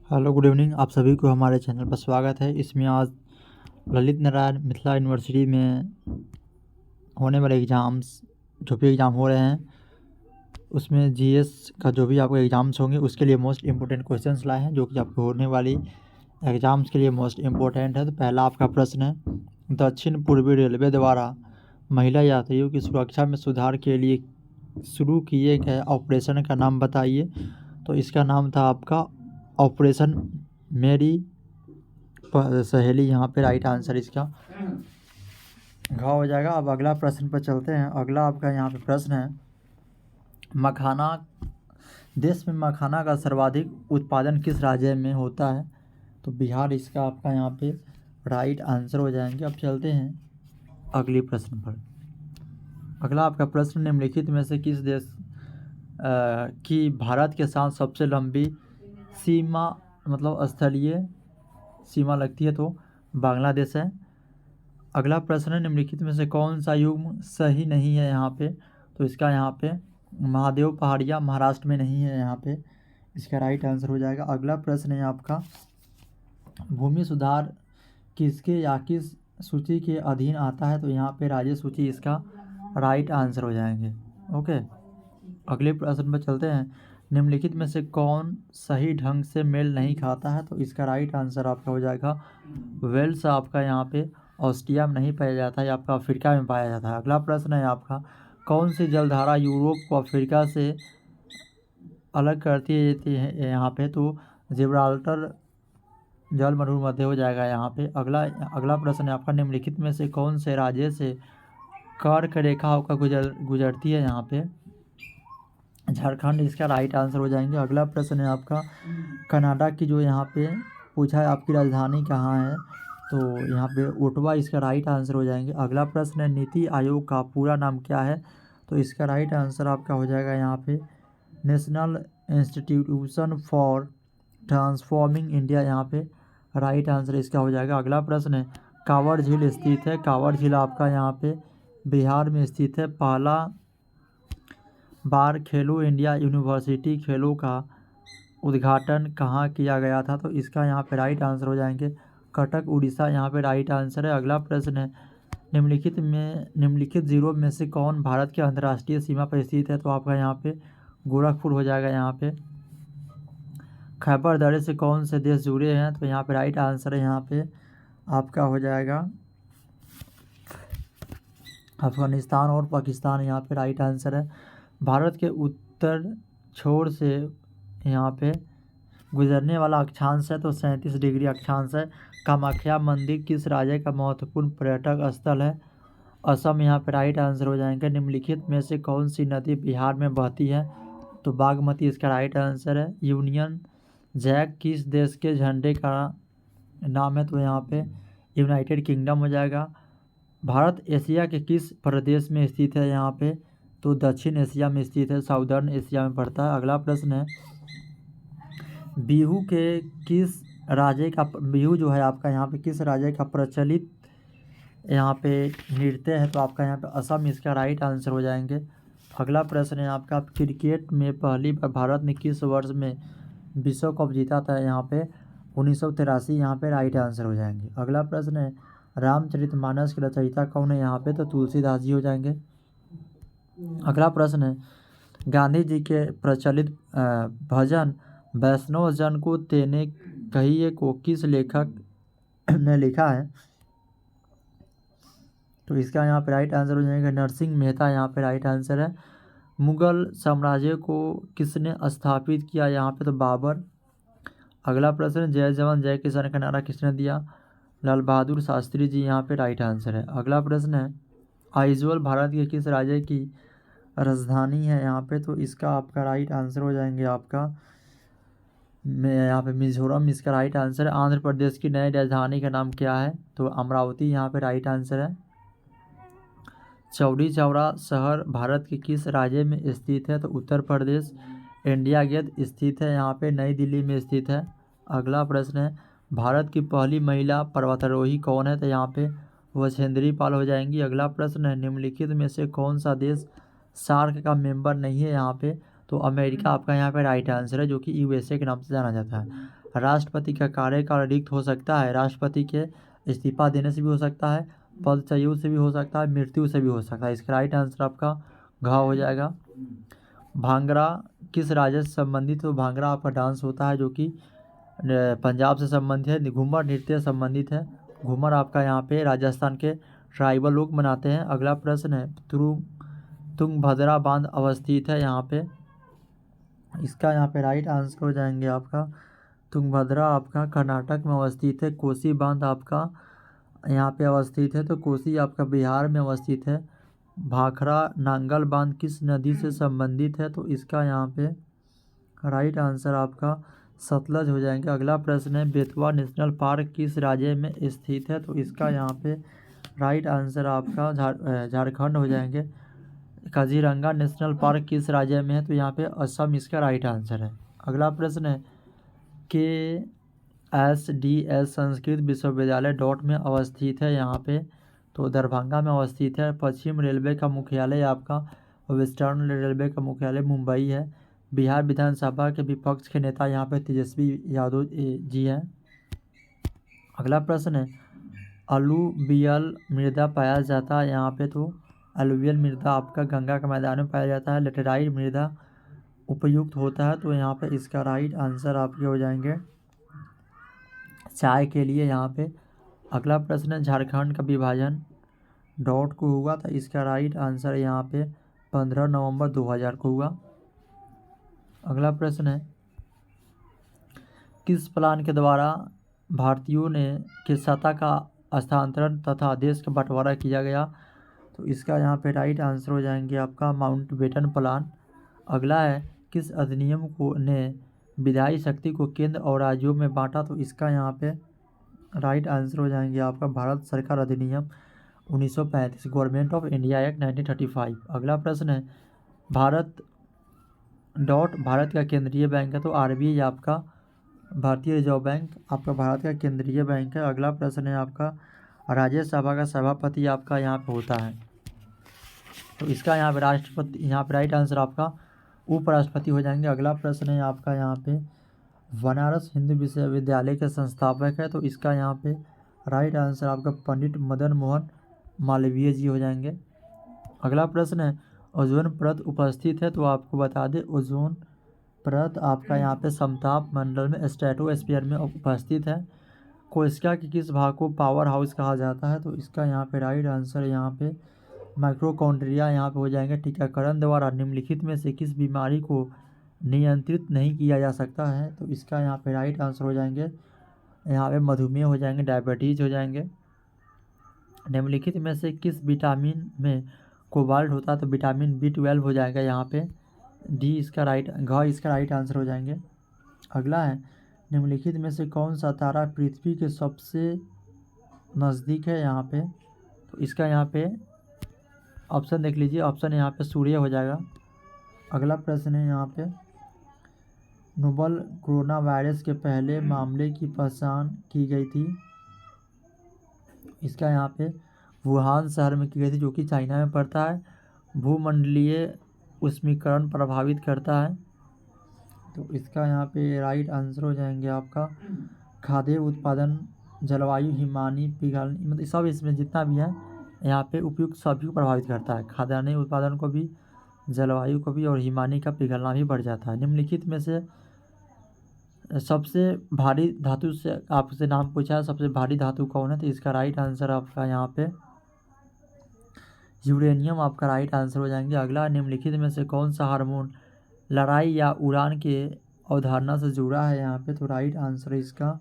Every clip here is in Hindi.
Hello good evening. आप सभी को हमारे चैनल पर स्वागत है। इसमें आज ललित नारायण मिथिला यूनिवर्सिटी में होने वाले एग्ज़ाम्स जो भी एग्ज़ाम हो रहे हैं उसमें जीएस का जो भी आपको एग्ज़ाम्स होंगे उसके लिए मोस्ट इम्पोर्टेंट क्वेश्चंस लाए हैं जो कि आपको होने वाली एग्ज़ाम्स के लिए मोस्ट इम्पोर्टेंट है। तो पहला आपका प्रश्न है, दक्षिण पूर्वी रेलवे द्वारा महिला यात्रियों की सुरक्षा में सुधार के लिए शुरू किए गए ऑपरेशन का नाम बताइए। तो इसका नाम था आपका ऑपरेशन मेरी सहेली। यहाँ पे राइट आंसर इसका घ हो जाएगा। अब अगला प्रश्न पर चलते हैं। अगला आपका यहाँ पे प्रश्न है, मखाना देश में मखाना का सर्वाधिक उत्पादन किस राज्य में होता है। तो बिहार इसका आपका यहाँ पे राइट आंसर हो जाएंगे। अब चलते हैं अगले प्रश्न पर। अगला आपका प्रश्न, निम्नलिखित में से किस देश की भारत के साथ सबसे लंबी सीमा मतलब स्थलीय सीमा लगती है। तो बांग्लादेश है। अगला प्रश्न है, निम्नलिखित में से कौन सा युग्म सही नहीं है यहाँ पे। तो इसका यहाँ पे महादेव पहाड़िया महाराष्ट्र में नहीं है यहाँ पे, इसका राइट आंसर हो जाएगा। अगला प्रश्न है आपका, भूमि सुधार किसके या किस सूची के अधीन आता है। तो यहाँ पे राज्य सूची इसका राइट आंसर हो जाएंगे। ओके, अगले प्रश्न पर चलते हैं। निम्नलिखित में से कौन सही ढंग से मेल नहीं खाता है। तो इसका राइट आंसर आपका हो जाएगा वेल्स। आपका यहाँ पे ऑस्ट्रिया में नहीं पाया जाता है, आपका अफ्रीका में पाया जाता है। अगला प्रश्न है आपका, कौन सी जलधारा यूरोप को अफ्रीका से अलग करती है यहाँ पे। तो जिब्राल्टर जल मरुमध्य हो जाएगा यहाँ पे। अगला प्रश्न है आपका, निम्नलिखित में से कौन से राज्य से कर्क रेखा होकर गुजरती है यहाँ पे। झारखंड इसका राइट आंसर हो जाएंगे। अगला प्रश्न है आपका, कनाडा की जो यहाँ पे पूछा है आपकी राजधानी कहाँ है। तो यहाँ पे ओटावा इसका राइट आंसर हो जाएंगे। अगला प्रश्न है, नीति आयोग का पूरा नाम क्या है। तो इसका राइट आंसर आपका हो जाएगा यहाँ पे national institution for transforming India, यहाँ पे राइट आंसर इसका हो जाएगा। अगला प्रश्न है, कांवड़ झील स्थित है। कांवड़ झील आपका यहाँ पे बिहार में स्थित है। पहला बार खेलो इंडिया यूनिवर्सिटी खेलों का उद्घाटन कहाँ किया गया था। तो इसका यहाँ पे राइट आंसर हो जाएंगे कटक उड़ीसा, यहाँ पे राइट आंसर है। अगला प्रश्न है, निम्नलिखित जिलों में से कौन भारत के अंतर्राष्ट्रीय सीमा पर स्थित है। तो आपका यहाँ पे गोरखपुर हो जाएगा। यहाँ पे खैबर दर्रे से कौन से देश जुड़े हैं। तो यहाँ पे राइट आंसर है यहाँ पे आपका हो जाएगा अफगानिस्तान और पाकिस्तान, यहाँ पे राइट आंसर है। भारत के उत्तर छोर से यहाँ पे गुजरने वाला अक्षांश है तो 37 डिग्री अक्षांश है। कामाख्या मंदिर किस राज्य का महत्वपूर्ण पर्यटक स्थल है। असम, यहाँ पे राइट आंसर हो जाएंगे। निम्नलिखित में से कौन सी नदी बिहार में बहती है। तो बागमती इसका राइट आंसर है। यूनियन जैक किस देश के झंडे का नाम है। तो यहाँ पे यूनाइटेड किंगडम हो जाएगा। भारत एशिया के किस प्रदेश में स्थित है यहाँ पे। तो दक्षिण एशिया में स्थित है, साउदर्न एशिया में पड़ता है। अगला प्रश्न है, बिहू के किस राज्य का बिहू जो है आपका यहाँ पे किस राज्य का प्रचलित यहाँ पे नृत्य है। तो आपका यहाँ पे असम इसका राइट आंसर हो जाएंगे। अगला प्रश्न है आपका, क्रिकेट में पहली बार भारत ने किस वर्ष में विश्व कप जीता था। यहाँ पे 1983, यहाँ पे राइट आंसर हो जाएंगे। अगला प्रश्न है, रामचरितमानस के रचयिता कौन है। यहाँ पे तो तुलसीदास जी हो जाएंगे। अगला प्रश्न है, गांधी जी के प्रचलित भजन वैष्णव जन को तेने कहिए को किस लेखक ने लिखा है। तो इसका यहाँ पे राइट आंसर हो जाएगा नरसिंह मेहता, यहाँ पे राइट आंसर है। मुगल साम्राज्य को किसने स्थापित किया। यहाँ पे तो बाबर। अगला प्रश्न, जय जवान जय किसान का नारा किसने दिया। लाल बहादुर शास्त्री जी, यहाँ पे राइट आंसर है। अगला प्रश्न है, आइजोल भारत के किस राज्य की राजधानी है। यहाँ पे तो इसका आपका राइट आंसर हो जाएंगे आपका यहाँ पे मिजोरम इसका राइट आंसर है। आंध्र प्रदेश की नई राजधानी का नाम क्या है। तो अमरावती, यहाँ पे राइट आंसर है। चौरी चौरा शहर भारत के किस राज्य में स्थित है। तो उत्तर प्रदेश। इंडिया गेट स्थित है यहाँ पे नई दिल्ली में स्थित है। अगला प्रश्न है, भारत की पहली महिला पर्वतारोही कौन है। तो यहाँ पे वछेंद्री पाल हो जाएंगी। अगला प्रश्न है, निम्नलिखित में से कौन सा देश सार्क का मेंबर नहीं है। यहाँ पे तो अमेरिका आपका यहाँ पे राइट आंसर है, जो कि यूएसए के नाम से जाना जाता है। राष्ट्रपति का कार्यकाल रिक्त हो सकता है, राष्ट्रपति के इस्तीफा देने से भी हो सकता है, पद संयोग से भी हो सकता है, मृत्यु से भी हो सकता है। इसका राइट आंसर आपका घ हो जाएगा। भांगड़ा किस राज्य से संबंधित? तो भांगड़ा आपका डांस होता है जो कि पंजाब से संबंधित है। घूमर नृत्य संबंधित है। घूमर आपका यहाँ पे राजस्थान के ट्राइबल लोग मनाते हैं। अगला प्रश्न है तुंगभद्रा बांध अवस्थित है यहाँ पे। इसका यहाँ पे राइट आंसर हो जाएंगे आपका तुंगभद्रा आपका कर्नाटक में अवस्थित है। कोसी बांध आपका यहाँ पे अवस्थित है, तो कोसी आपका बिहार में अवस्थित है। भाखड़ा नांगल बांध किस नदी से संबंधित है? तो इसका यहाँ पे राइट आंसर आपका सतलज हो जाएंगे। अगला प्रश्न है बेतवा नेशनल पार्क किस राज्य में स्थित है? तो इसका यहाँ पे राइट आंसर आपका झारखंड हो जाएंगे। काजीरंगा नेशनल पार्क किस राज्य में है? तो यहाँ पे असम इसका राइट आंसर है। अगला प्रश्न है KSDS संस्कृत विश्वविद्यालय डॉट में अवस्थित है यहाँ पे, तो दरभंगा में अवस्थित है। पश्चिम रेलवे का मुख्यालय आपका वेस्टर्न रेलवे का मुख्यालय मुंबई है। बिहार विधानसभा के विपक्ष के नेता यहाँ पे तेजस्वी यादव जी हैं। अगला प्रश्न है अलूवियल मृदा पाया जाता है यहाँ पे, तो अलूवियल मृदा आपका गंगा के मैदान में पाया जाता है। लेटेराइट मृदा उपयुक्त होता है, तो यहाँ पे इसका राइट आंसर आपके हो जाएंगे चाय के लिए यहाँ पे। अगला प्रश्न है झारखंड का विभाजन डॉट को हुआ, तो इसका राइट आंसर यहाँ पे 15 नवंबर 2000 को हुआ। अगला प्रश्न है किस प्लान के द्वारा भारतीयों ने के सत्ता का हस्तांतरण तथा देश का बंटवारा किया गया? तो इसका यहाँ पे राइट आंसर हो जाएंगे आपका माउंटबेटन प्लान। अगला है किस अधिनियम को ने विधायी शक्ति को केंद्र और राज्यों में बांटा? तो इसका यहाँ पे राइट आंसर हो जाएंगे आपका भारत सरकार अधिनियम 1935 गवर्नमेंट ऑफ इंडिया एक्ट 1935। अगला प्रश्न है भारत का केंद्रीय बैंक है, तो RBI आपका भारतीय रिजर्व बैंक आपका भारत का केंद्रीय बैंक है। अगला प्रश्न है आपका राज्यसभा का सभापति आपका यहाँ पे होता है, तो इसका यहाँ पे राष्ट्रपति यहाँ पे राइट आंसर आपका उपराष्ट्रपति हो जाएंगे। अगला प्रश्न है आपका यहाँ पे बनारस हिंदू विश्वविद्यालय के संस्थापक है, तो इसका यहाँ पे राइट आंसर आपका पंडित मदन मोहन मालवीय जी हो जाएंगे। अगला प्रश्न है ओजोन परत उपस्थित है, तो आपको बता दें ओजोन परत आपका यहाँ पे समताप मंडल में स्ट्रेटोस्फीयर में उपस्थित है। कोशिका के किस भाग को पावर हाउस कहा जाता है? तो इसका यहाँ पे राइट आंसर यहाँ पे माइक्रोकॉन्ड्रिया यहाँ पे हो जाएंगे। टीकाकरण द्वारा निम्नलिखित में से किस बीमारी को नियंत्रित नहीं किया जा सकता है? तो इसका यहाँ पे राइट आंसर हो जाएंगे यहाँ पे मधुमेह हो जाएंगे, डायबिटीज हो जाएंगे। निम्नलिखित में से किस विटामिन में कोबाल्ट होता है? तो विटामिन B12 हो जाएगा यहाँ पे। इसका राइट आंसर हो जाएंगे। अगला है निम्नलिखित में से कौन सा तारा पृथ्वी के सबसे नज़दीक है यहाँ पे? तो इसका यहाँ पे ऑप्शन देख लीजिए, ऑप्शन यहाँ पे सूर्य हो जाएगा। अगला प्रश्न है यहाँ पे नोबल कोरोना वायरस के पहले मामले की पहचान की गई थी। इसका यहाँ पे वुहान शहर में की गई थी, जो कि चाइना में पड़ता है। भूमंडलीय उष्मीकरण प्रभावित करता है, तो इसका यहाँ पे राइट आंसर हो जाएंगे आपका खाद्य उत्पादन, जलवायु, हिमानी पिघल, मतलब सब इसमें जितना भी है यहाँ पे उपयुक्त सभी को प्रभावित करता है। खाद्यान्न उत्पादन को भी, जलवायु को भी, और हिमानी का पिघलना भी बढ़ जाता है। निम्नलिखित में से सबसे भारी धातु से आपसे नाम पूछा है, सबसे भारी धातु कौन है? तो इसका राइट आंसर आपका यहाँ पे यूरेनियम आपका राइट आंसर हो जाएंगे। अगला निम्नलिखित में से कौन सा हार्मोन लड़ाई या उड़ान के अवधारणा से जुड़ा है यहाँ पे? तो राइट आंसर इसका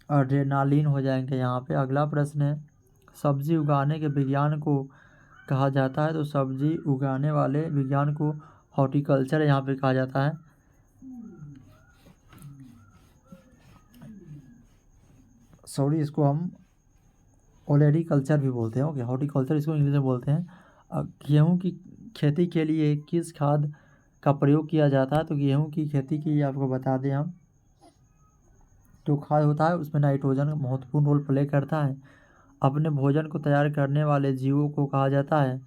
एड्रेनालिन हो जाएंगे यहाँ पे। अगला प्रश्न है सब्जी उगाने के विज्ञान को कहा जाता है, तो सब्जी उगाने वाले विज्ञान को हॉर्टिकल्चर यहाँ पे कहा जाता है। सॉरी, इसको हम ओलेरीकल्चर भी बोलते हैं। ओके, हॉर्टिकल्चर इसको इंग्लिश में बोलते हैं। गेहूं की खेती के लिए किस खाद का प्रयोग किया जाता है? तो गेहूं की खेती के लिए आपको बता दें हम, जो खाद होता है उसमें नाइट्रोजन महत्वपूर्ण रोल प्ले करता है। अपने भोजन को तैयार करने वाले जीवों को कहा जाता है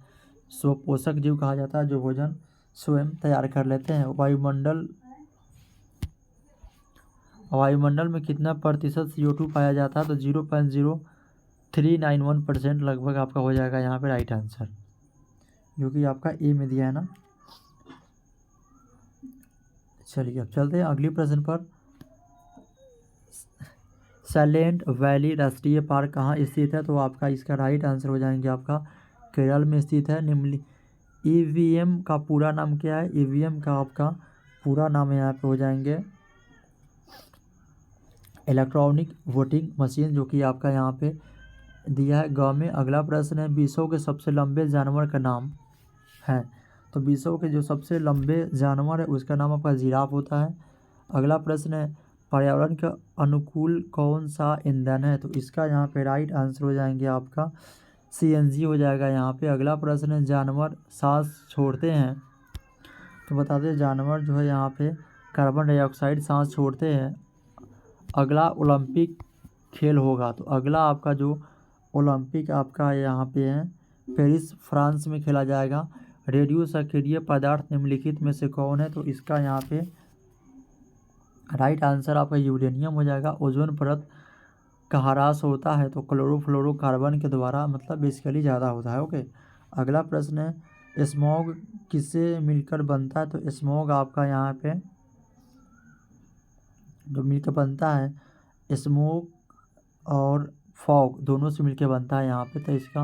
स्वपोषक जीव कहा जाता है, जो भोजन स्वयं तैयार कर लेते हैं। वायुमंडल में कितना प्रतिशत CO2 पाया जाता है? तो 0.0391% लगभग आपका हो जाएगा यहाँ पे राइट आंसर, जो कि आपका ए में दिया है ना। चलिए अब चलते हैं अगले प्रश्न पर। साइलेंट वैली राष्ट्रीय पार्क कहाँ स्थित है? तो आपका इसका राइट आंसर हो जाएंगे आपका केरल में स्थित है। EVM का पूरा नाम क्या है? EVM का आपका पूरा नाम यहाँ पे हो जाएंगे इलेक्ट्रॉनिक वोटिंग मशीन, जो कि आपका यहाँ पे दिया है ग में। अगला प्रश्न है विश्व के सबसे लंबे जानवर का नाम है? तो विश्व के जो सबसे लंबे जानवर है उसका नाम आपका जिराफ होता है। अगला प्रश्न है पर्यावरण के अनुकूल कौन सा ईंधन है? तो इसका यहाँ पे राइट आंसर हो जाएंगे आपका CNG हो जाएगा यहाँ पे। अगला प्रश्न है जानवर सांस छोड़ते हैं? तो बता दें जानवर जो है यहाँ पे कार्बन डाइऑक्साइड सांस छोड़ते हैं। अगला ओलंपिक खेल होगा? तो अगला आपका जो ओलंपिक आपका यहाँ पे है पेरिस फ्रांस में खेला जाएगा। रेडियो सक्रिय पदार्थ निम्नलिखित में से कौन है? तो इसका यहाँ पे राइट आंसर आपका यूरेनियम हो जाएगा। ओजोन परत का ह्रास होता है तो क्लोरोफ्लोरोकार्बन के द्वारा, मतलब बेसिकली ज़्यादा होता है। ओके। अगला प्रश्न है स्मॉग किससे मिलकर बनता है? तो स्मॉग आपका यहाँ पे जो मिलकर बनता है स्मोक और फॉग दोनों से मिलकर बनता है यहाँ पे, तो इसका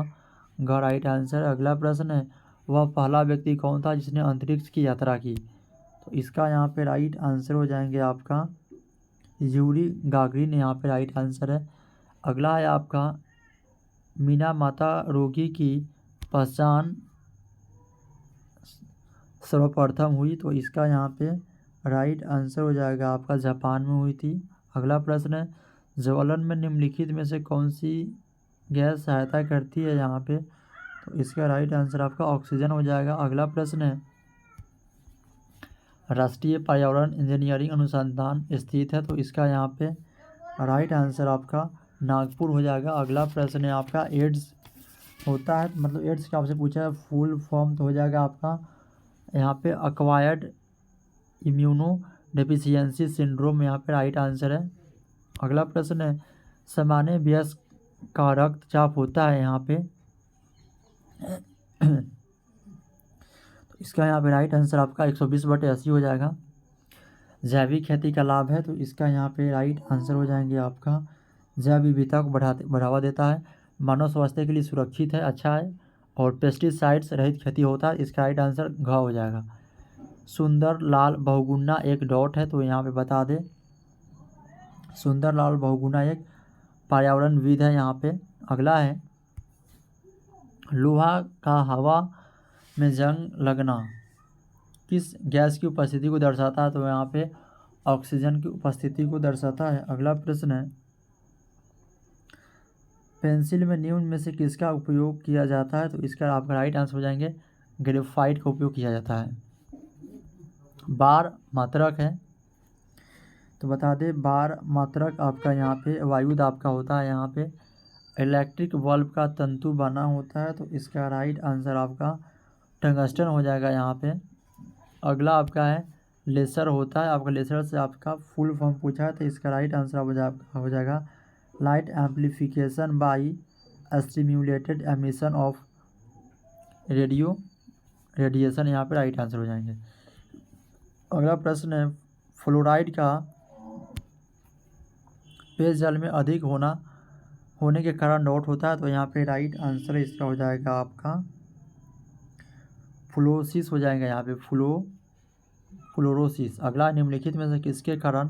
राइट आंसर। अगला प्रश्न है वह पहला व्यक्ति कौन था जिसने अंतरिक्ष की यात्रा की? तो इसका यहाँ पे राइट आंसर हो जाएंगे आपका यूरी गागरिन, यहाँ पे राइट आंसर है। अगला है आपका मीना माता रोगी की पहचान सर्वप्रथम हुई? तो इसका यहाँ पे राइट आंसर हो जाएगा आपका जापान में हुई थी। अगला प्रश्न है ज्वलन में निम्नलिखित में से कौन सी गैस सहायता करती है यहाँ पे? तो इसका राइट आंसर आपका ऑक्सीजन हो जाएगा। अगला प्रश्न है राष्ट्रीय पर्यावरण इंजीनियरिंग अनुसंधान स्थित है? तो इसका यहाँ पे राइट आंसर आपका नागपुर हो जाएगा। अगला प्रश्न है आपका एड्स होता है, मतलब एड्स का आपसे पूछा है फुल फॉर्म, तो हो जाएगा आपका यहाँ पे अक्वायर्ड इम्यूनो डेफिशिएंसी सिंड्रोम, यहाँ पे राइट आंसर है। अगला प्रश्न है सामान्य वयस्क का रक्तचाप होता है यहाँ पे? तो इसका यहाँ पे राइट आंसर आपका 120/80 हो जाएगा। जैविक खेती का लाभ है? तो इसका यहाँ पे राइट आंसर हो जाएंगे आपका जैव विविधता को बढ़ावा देता है, मानव स्वास्थ्य के लिए सुरक्षित है, अच्छा है, और पेस्टिसाइड्स रहित खेती होता है। इसका राइट आंसर घ हो जाएगा। सुंदर लाल बहुगुणा एक डॉट है? तो यहाँ पे बता दें सुंदर लाल बहुगुणा एक पर्यावरणविद है यहाँ पे। अगला है लोहा का हवा में जंग लगना किस गैस की उपस्थिति को दर्शाता है? तो यहाँ पे ऑक्सीजन की उपस्थिति को दर्शाता है। अगला प्रश्न है पेंसिल में निम्न में से किसका उपयोग किया जाता है? तो इसका आपका राइट आंसर हो जाएंगे ग्रेफाइट का उपयोग किया जाता है। बार मात्रक है? तो बता दें बार मात्रक आपका यहाँ पे वायु दाब का होता है। यहाँ पे इलेक्ट्रिक बल्ब का तंतु बना होता है, तो इसका राइट आंसर आपका टंगस्टन हो जाएगा यहाँ पे। अगला आपका है लेसर होता है, आपका लेसर से आपका फुल फॉर्म पूछा है, तो इसका राइट आंसर हो जाएगा light amplification by stimulated emission of radiation, यहाँ पे राइट आंसर हो जाएंगे। अगला प्रश्न है फ्लोराइड का पेयजल में अधिक होने के कारण डॉट होता है? तो यहाँ पे राइट आंसर इसका हो जाएगा आपका फ्लोरोसिस हो जाएगा यहाँ पे फ्लोरोसिस। अगला निम्नलिखित में से किसके कारण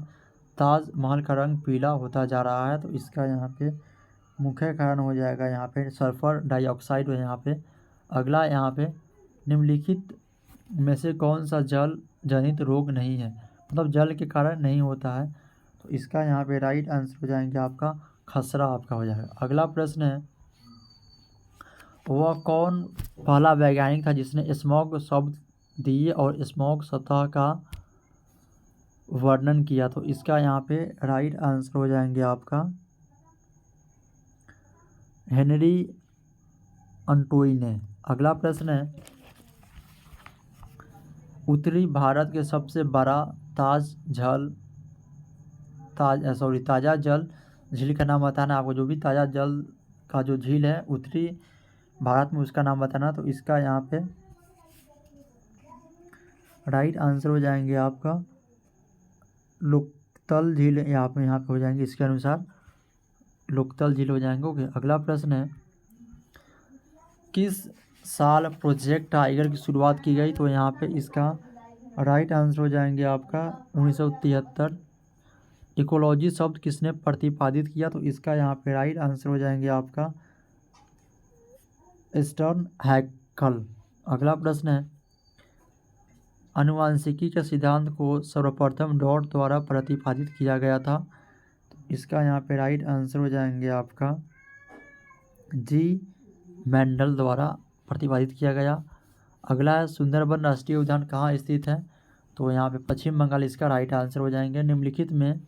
ताजमहल का रंग पीला होता जा रहा है? तो इसका यहाँ पे मुख्य कारण हो जाएगा यहाँ पे सल्फर डाइऑक्साइड हो यहाँ पे। अगला यहाँ पे निम्नलिखित में से कौन सा जल जनित रोग नहीं है, मतलब जल के कारण नहीं होता है? तो इसका यहाँ पे राइट आंसर हो जाएंगे आपका खसरा आपका हो जाएगा। अगला प्रश्न है वह कौन पहला वैज्ञानिक था जिसने स्मॉग शब्द दिए और स्मॉग सतह का वर्णन किया? तो इसका यहाँ पे राइट आंसर हो जाएंगे आपका हेनरी अंटोइन ने। अगला प्रश्न है उत्तरी भारत के सबसे बड़ा ताज़ा जल झील का नाम बताना आपको। जो भी ताज़ा जल का जो झील है उत्तरी भारत में, उसका नाम बताना। तो इसका यहाँ पे राइट आंसर हो जाएंगे आपका लोकतल झील। यहाँ पे हो जाएंगे, इसके अनुसार लोकतल झील हो जाएंगे। ओके, अगला प्रश्न है, किस साल प्रोजेक्ट टाइगर की शुरुआत की गई? तो यहाँ पे इसका राइट आंसर हो जाएंगे आपका 1973। इकोलॉजी शब्द किसने प्रतिपादित किया? तो इसका यहाँ पे राइट आंसर हो जाएंगे आपका स्टर्न हैकल। अगला प्रश्न है, आनुवंशिकी के सिद्धांत को सर्वप्रथम डॉट द्वारा प्रतिपादित किया गया था। तो इसका यहाँ पे राइट आंसर हो जाएंगे आपका जी मेंडल द्वारा प्रतिपादित किया गया। अगला है, सुंदरबन राष्ट्रीय उद्यान कहाँ स्थित है? तो यहाँ पे पश्चिम बंगाल इसका राइट आंसर हो जाएंगे। निम्नलिखित में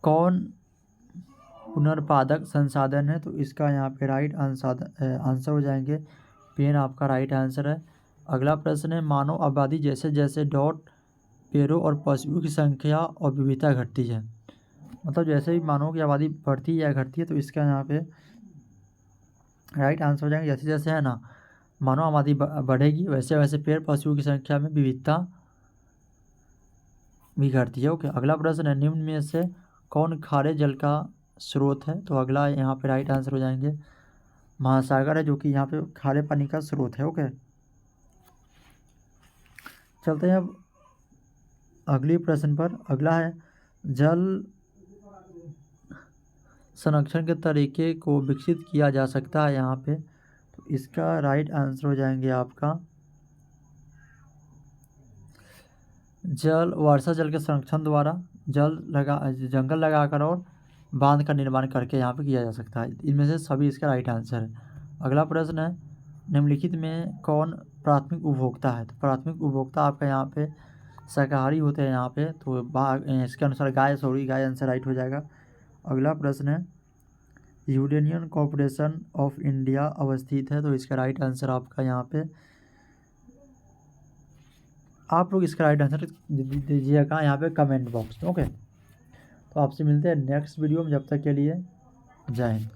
कौन पुनर्पादक संसाधन है? तो इसका यहाँ पे राइट आंसर हो जाएंगे पेन आपका राइट आंसर है। अगला प्रश्न है, मानव आबादी जैसे जैसे डॉट पेड़ों और पशुओं की संख्या और विविधता घटती है, मतलब जैसे ही मानव की आबादी बढ़ती है या घटती है, तो इसका यहाँ पे राइट आंसर हो जाएंगे जैसे जैसे है ना मानव आबादी बढ़ेगी वैसे वैसे पेड़ पशुओं की संख्या में विविधता भी घटती है। ओके, अगला प्रश्न है, निम्न में से कौन खारे जल का स्रोत है? तो अगला यहाँ पे राइट आंसर हो जाएंगे महासागर है, जो कि यहाँ पे खारे पानी का स्रोत है। ओके, चलते हैं अब अगले प्रश्न पर। अगला है, जल संरक्षण के तरीके को विकसित किया जा सकता है यहाँ पे। तो इसका राइट आंसर हो जाएंगे आपका वर्षा जल के संरक्षण द्वारा जंगल लगाकर और बांध का निर्माण करके यहाँ पे किया जा सकता है। इनमें से सभी इसका राइट आंसर है। अगला प्रश्न है, निम्नलिखित में कौन प्राथमिक उपभोक्ता है? तो प्राथमिक उपभोक्ता आपका यहाँ पे शाकाहारी होते हैं यहाँ पे। तो इसके अनुसार गाय आंसर राइट हो जाएगा। अगला प्रश्न है, यूरेनियम कॉर्पोरेशन ऑफ इंडिया अवस्थित है। तो इसका राइट आंसर आपका यहाँ पे आप लोग इसका राइट आंसर दीजिएगा यहाँ पे कमेंट बॉक्स में। ओके, तो आपसे मिलते हैं नेक्स्ट वीडियो में, जब तक के लिए जय हिंद।